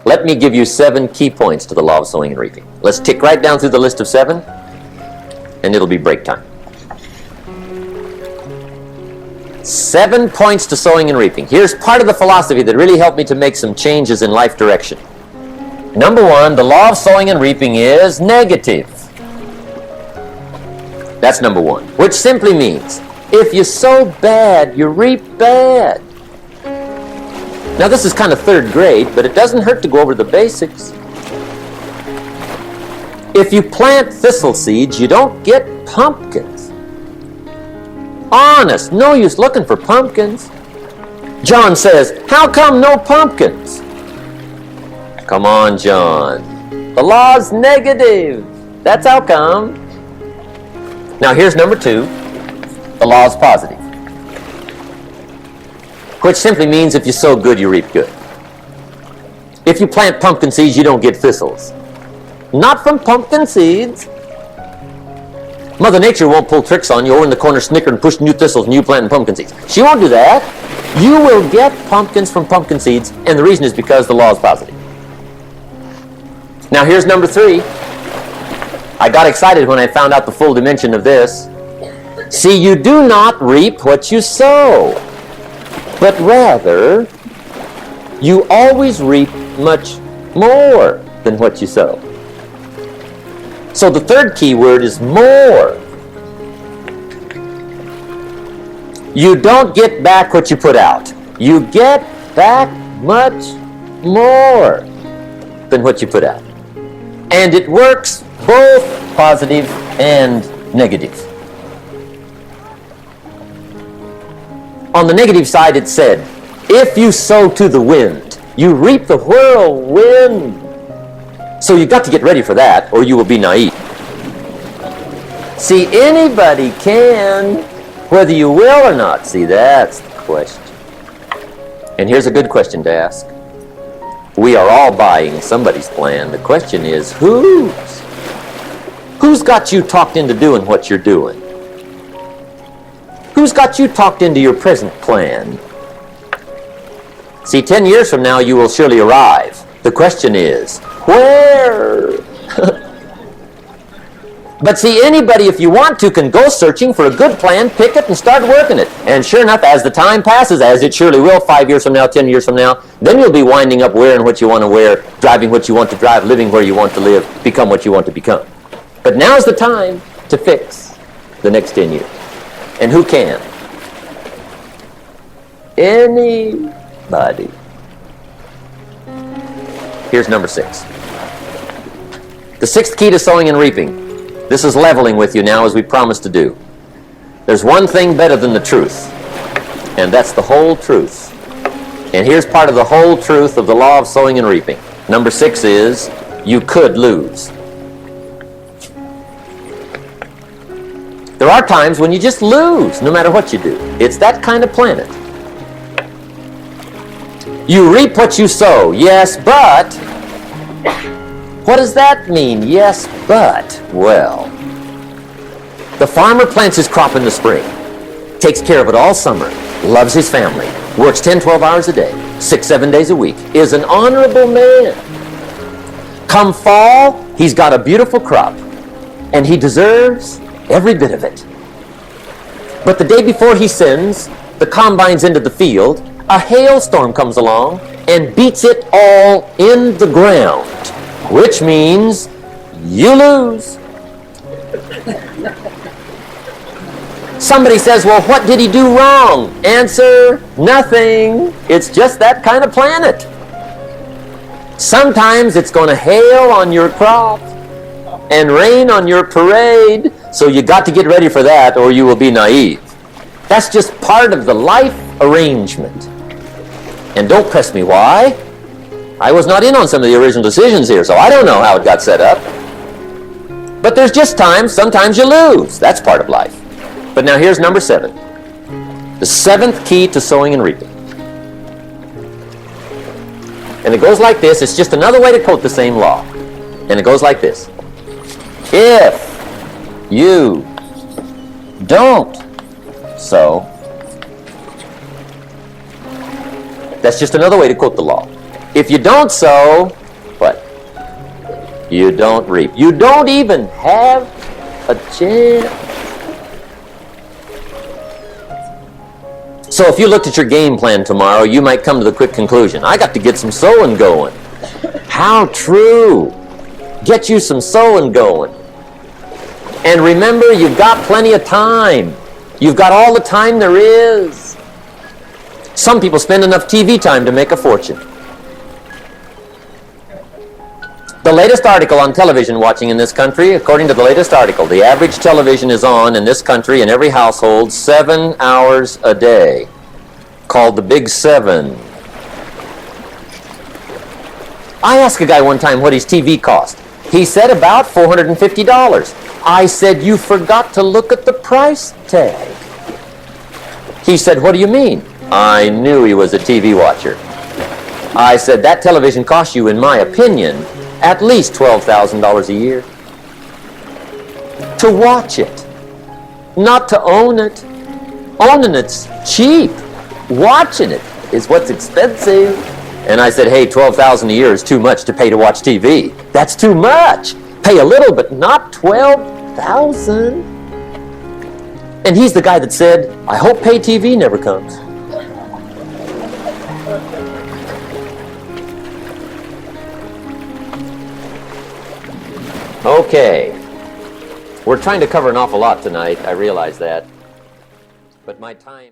Let me give you 7 key points to the law of sowing and reaping. Let's tick right down through the list of 7, and it'll be break time. 7 points to sowing and reaping. Here's part of the philosophy that really helped me to make some changes in life direction. Number 1, the law of sowing and reaping is negative. That's number 1, which simply means if you sow bad, you reap bad. Now this is kind of 3rd grade, but it doesn't hurt to go over the basics. If you plant thistle seeds, you don't get pumpkins. Honest, no use looking for pumpkins. John says, how come no pumpkins? Come on, John. The law's negative. That's how come. Now here's number 2. The law is positive, which simply means if you sow good, you reap good. If you plant pumpkin seeds, you don't get thistles. Not from pumpkin seeds. Mother Nature won't pull tricks on you over in the corner snicker and push new thistles and you planting pumpkin seeds. She won't do that. You will get pumpkins from pumpkin seeds, and the reason is because the law is positive. Now here's number 3. I got excited when I found out the full dimension of this. See, you do not reap what you sow, but rather, you always reap much more than what you sow. So the 3rd key word is more. You don't get back what you put out. You get back much more than what you put out. And it works both positive and negative. On the negative side, it said, if you sow to the wind, you reap the whirlwind. So you've got to get ready for that, or you will be naive. See, anybody can, whether you will or not. See, that's the question. And here's a good question to ask. We are all buying somebody's plan. The question is, whose? Who's got you talked into doing what you're doing? Who's got you talked into your present plan? See, 10 years from now, you will surely arrive. The question is, where? But see, anybody, if you want to, can go searching for a good plan, pick it, and start working it. And sure enough, as the time passes, as it surely will 5 years from now, 10 years from now, then you'll be winding up wearing what you want to wear, driving what you want to drive, living where you want to live, become what you want to become. But now's the time to fix the next 10 years. And who can? Anybody. Here's number 6. The 6th key to sowing and reaping. This is leveling with you now, as we promised to do. There's one thing better than the truth, and that's the whole truth. And here's part of the whole truth of the law of sowing and reaping. Number 6 is, you could lose. There are times when you just lose, no matter what you do. It's that kind of planet. You reap what you sow, yes, but... What does that mean, yes, but? Well, the farmer plants his crop in the spring, takes care of it all summer, loves his family, works 10, 12 hours a day, 6, 7 days a week, is an honorable man. Come fall, he's got a beautiful crop, and he deserves every bit of it. But the day before he sends the combines into the field, a hailstorm comes along and beats it all in the ground, which means you lose. Somebody says, well, what did he do wrong? Answer, nothing. It's just that kind of planet. Sometimes it's going to hail on your crop and rain on your parade, so you got to get ready for that or you will be naive. That's just part of the life arrangement. And don't press me why. I was not in on some of the original decisions here, so I don't know how it got set up. But there's just times, sometimes you lose. That's part of life. But now here's number 7. The 7th key to sowing and reaping. And it goes like this. It's just another way to quote the same law. And it goes like this. If you don't sow, that's just another way to quote the law. If you don't sow, you don't reap. You don't even have a chance. So if you looked at your game plan tomorrow, you might come to the quick conclusion, I got to get some sowing going. How true. Get you some sowing going. And remember, you've got plenty of time. You've got all the time there is. Some people spend enough TV time to make a fortune. The latest article on television watching in this country, according to the latest article, the average television is on in this country in every household 7 hours a day, called the Big Seven. I asked a guy one time what his TV cost. He said about $450. I said, you forgot to look at the price tag. He said, what do you mean? I knew he was a TV watcher. I said, that television costs you, in my opinion, at least $12,000 a year. To watch it, not to own it. Owning it's cheap. Watching it is what's expensive. And I said, hey, $12,000 a year is too much to pay to watch TV. That's too much. Pay a little, but not $12,000. And he's the guy that said, I hope pay TV never comes. Okay. We're trying to cover an awful lot tonight. I realize that. But my time...